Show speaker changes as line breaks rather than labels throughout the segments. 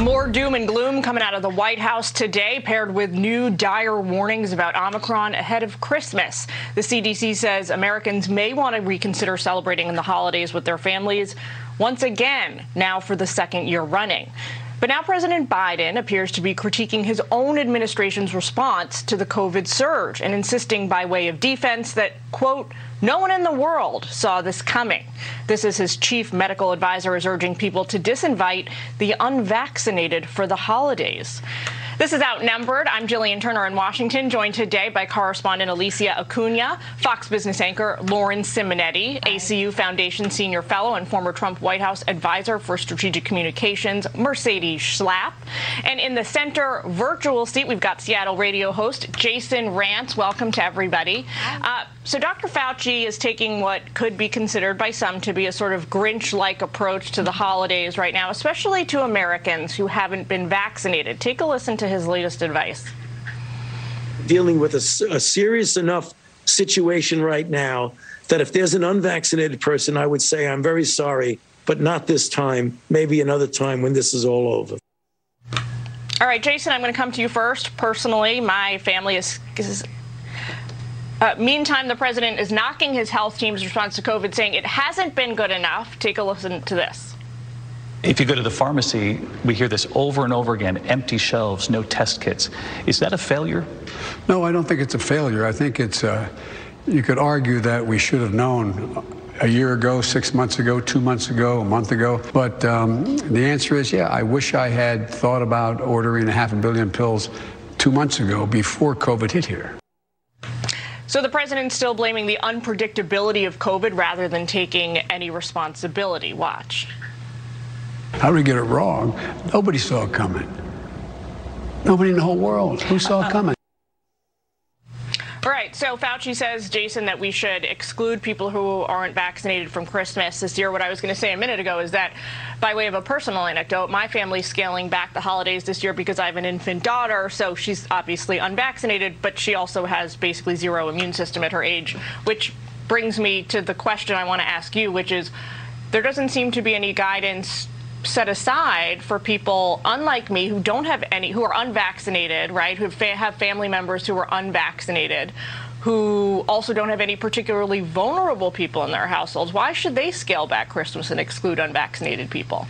More doom and gloom coming out of the White House today, paired with new dire warnings about Omicron ahead of Christmas. The CDC says Americans may want to reconsider celebrating the holidays with their families once again, now for the second year running. But now President Biden appears to be critiquing his own administration's response to the COVID surge and insisting by way of defense that, quote, no one in the world saw this coming. This is his chief medical advisor is urging people to disinvite the unvaccinated for the holidays. This is Outnumbered. I'm Jillian Turner in Washington, joined today by correspondent Alicia Acuna, Fox Business anchor Lauren Simonetti, ACU Foundation Senior Fellow and former Trump White House Advisor for Strategic Communications, Mercedes Schlapp. And in the center virtual seat, we've got Seattle radio host Jason Rantz. Welcome to everybody. So Dr. Fauci is taking what could be considered by some to be a sort of Grinch-like approach to the holidays right now, especially to Americans who haven't been vaccinated. Take a listen to his latest advice.
Dealing with a serious enough situation right now that if there's an unvaccinated person, I would say, I'm very sorry, but not this time, maybe another time when this is all over.
All right, Jason, I'm going to come to you first. Personally, my family is meantime, the president is knocking his health team's response to COVID, saying it hasn't been good enough. Take a listen to this.
If you go to the pharmacy, we hear this over and over again, empty shelves, no test kits. Is that a failure?
No, I don't think it's a failure. I think it's, you could argue that we should have known a year ago, 6 months ago, 2 months ago, a month ago. But the answer is, yeah, I wish I had thought about ordering 500 million pills 2 months ago before COVID hit here.
So the president's still blaming the unpredictability of COVID rather than taking any responsibility. Watch.
How did we get it wrong? Nobody saw it coming. Nobody in the whole world. Who saw it coming?
All right, so Fauci says, Jason, that we should exclude people who aren't vaccinated from Christmas this year. What I was going to say a minute ago is that, by way of a personal anecdote, my family's scaling back the holidays this year because I have an infant daughter, so she's obviously unvaccinated, but she also has basically zero immune system at her age, which brings me to the question I want to ask you, which is, there doesn't seem to be any guidance set aside for people unlike me who don't have any, who are unvaccinated, right, who have family members who are unvaccinated, who also don't have any particularly vulnerable people in their households. Why should they scale back Christmas and exclude unvaccinated people?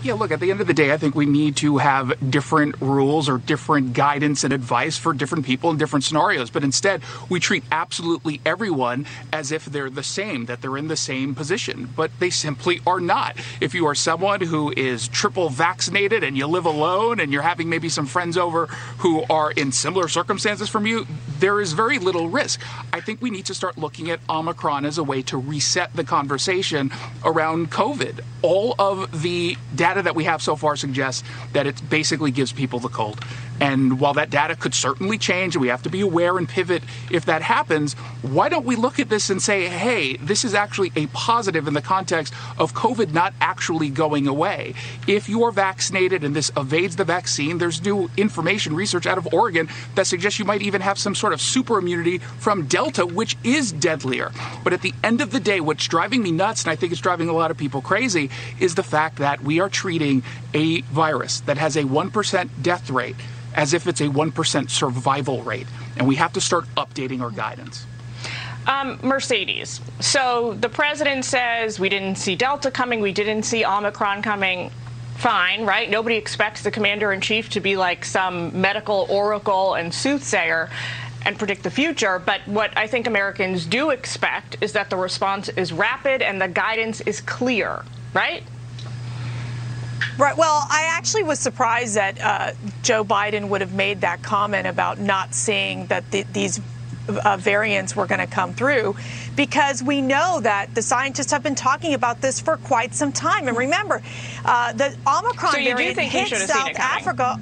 Yeah, look, at the end of the day, I think we need to have different rules or different guidance and advice for different people in different scenarios. But instead, we treat absolutely everyone as if they're the same, that they're in the same position. But they simply are not. If you are someone who is triple vaccinated and you live alone and you're having maybe some friends over who are in similar circumstances from you, there is very little risk. I think we need to start looking at Omicron as a way to reset the conversation around COVID. All of the data that we have so far suggests that it basically gives people the cold. And while that data could certainly change, and we have to be aware and pivot if that happens, why don't we look at this and say, hey, this is actually a positive in the context of COVID not actually going away. If you are vaccinated and this evades the vaccine, there's new information, research out of Oregon that suggests you might even have some sort of super immunity from Delta, which is deadlier. But at the end of the day, what's driving me nuts, and I think it's driving a lot of people crazy, is the fact that we are treating a virus that has a 1% death rate as if it's a 1% survival rate. And we have to start updating our guidance.
Mercedes, so the president says we didn't see Delta coming, we didn't see Omicron coming. Fine, right? Nobody expects the commander-in-chief to be like some medical oracle and soothsayer and predict the future. But what I think Americans do expect is that the response is rapid and the guidance is clear, right?
Right. Well, I actually was surprised that Joe Biden would have made that comment about not seeing that these variants were going to come through, because we know that the scientists have been talking about this for quite some time. And remember, the Omicron variant hit South Africa.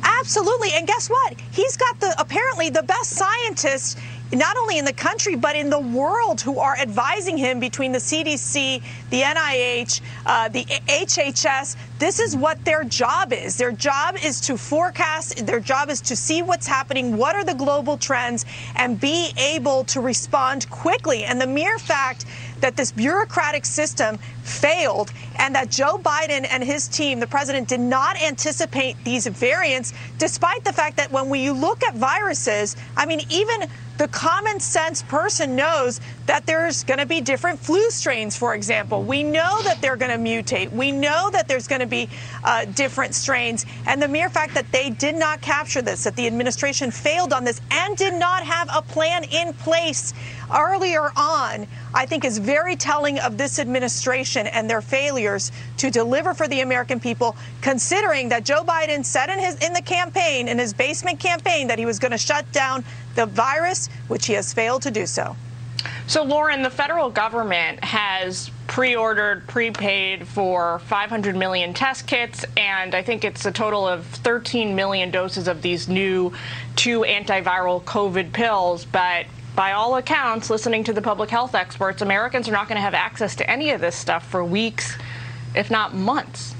Absolutely. And guess what? He's got apparently the best scientists, not only in the country, but in the world, who are advising him, between the CDC, the NIH, the HHS. This is what their job is. Their job is to forecast. Their job is to see what's happening, what are the global trends, and be able to respond quickly. And the mere fact that this bureaucratic system failed and that Joe Biden and his team, the president, did not anticipate these variants, despite the fact that when we look at viruses, I mean, even the common sense person knows that there's going to be different flu strains, for example. We know that they're going to mutate. We know that there's going to be different strains. And the mere fact that they did not capture this, that the administration failed on this and did not have a plan in place earlier on, I think is very telling of this administration and their failures to deliver for the American people, considering that Joe Biden said in the campaign, in his basement campaign, that he was going to shut down the virus, which he has failed to do so.
So, Lauren, the federal government has prepaid for 500 million test kits, and I think it's a total of 13 million doses of these new 2 antiviral COVID pills. But by all accounts, listening to the public health experts, Americans are not going to have access to any of this stuff for weeks, if not months.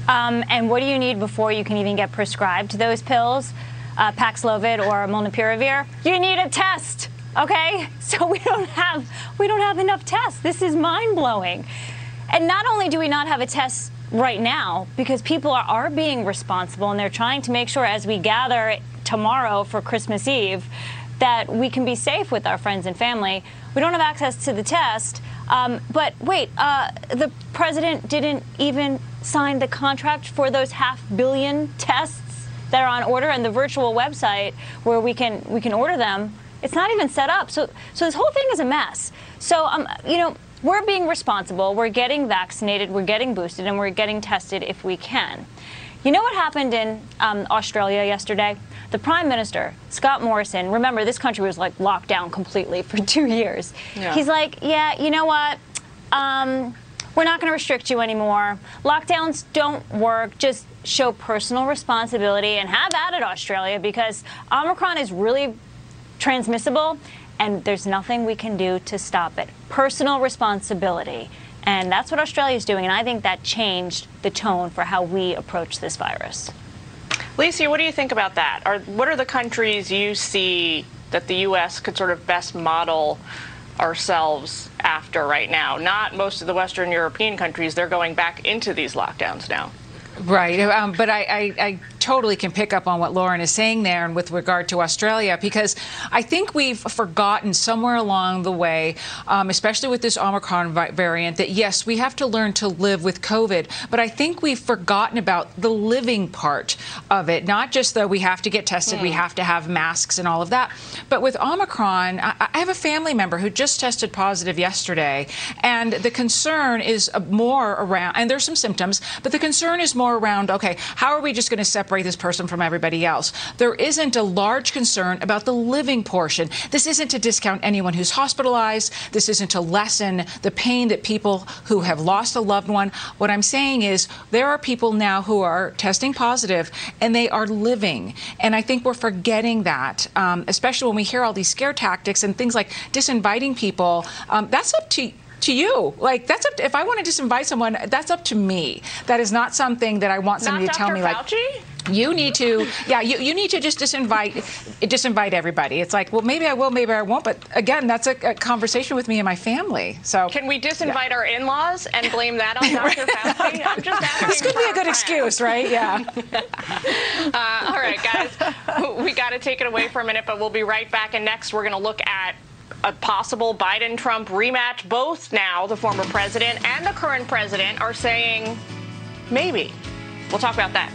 And what do you need before you can even get prescribed those pills, Paxlovid or Molnupiravir? You need a test. Okay, so we don't have enough tests. This is mind-blowing. And not only do we not have a test right now, because people are being responsible and they're trying to make sure as we gather tomorrow for Christmas Eve that we can be safe with our friends and family. We don't have access to the test. But wait, the president didn't even sign the contract for those 500 million tests that are on order, and the virtual website where we can order them. It's not even set up. So this whole thing is a mess. So, we're being responsible. We're getting vaccinated. We're getting boosted, and we're getting tested if we can. You know what happened in Australia yesterday? The Prime Minister, Scott Morrison, remember, this country was like locked down completely for 2 years. Yeah. He's like, yeah, you know what? We're not going to restrict you anymore. Lockdowns don't work. Just show personal responsibility and have at it, Australia, because Omicron is really transmissible, and there's nothing we can do to stop it. Personal responsibility. And that's what Australia is doing, and I think that changed the tone for how we approach this virus.
Lisa, what do you think about that? What are the countries you see that the U.S. could sort of best model ourselves after right now? Not most of the Western European countries. They're going back into these lockdowns now.
Right. But I totally can pick up on what Lauren is saying there, and with regard to Australia, because I think we've forgotten somewhere along the way, especially with this Omicron variant, that yes, we have to learn to live with COVID, but I think we've forgotten about the living part of it, not just that we have to get tested, we have to have masks and all of that. But with Omicron, I have a family member who just tested positive yesterday, and the concern is more around, and there's some symptoms, but the concern is more around, okay, how are we just going to separate this person from everybody else? There isn't a large concern about the living portion. This isn't to discount anyone who's hospitalized. This isn't to lessen the pain that people who have lost a loved one. What I'm saying is there are people now who are testing positive and they are living. And I think we're forgetting that, especially when we hear all these scare tactics and things like disinviting people. That's up to you. Like, that's up to, if I want to disinvite someone, that's up to me. That is not something that I want somebody to tell me, like,
FAUCI?
You need to, you need to just disinvite everybody. It's like, well, maybe I will, maybe I won't. But again, that's a conversation with me and my family. So
can we disinvite our in-laws and blame that on Dr. FAUCI? I'm just asking.
This could be a good excuse, right? Yeah.
All right, guys, we got to take it away for a minute, but we'll be right back. And next, we're going to look at a possible Biden-Trump rematch. Both now, the former president and the current president, are saying maybe. We'll talk about that.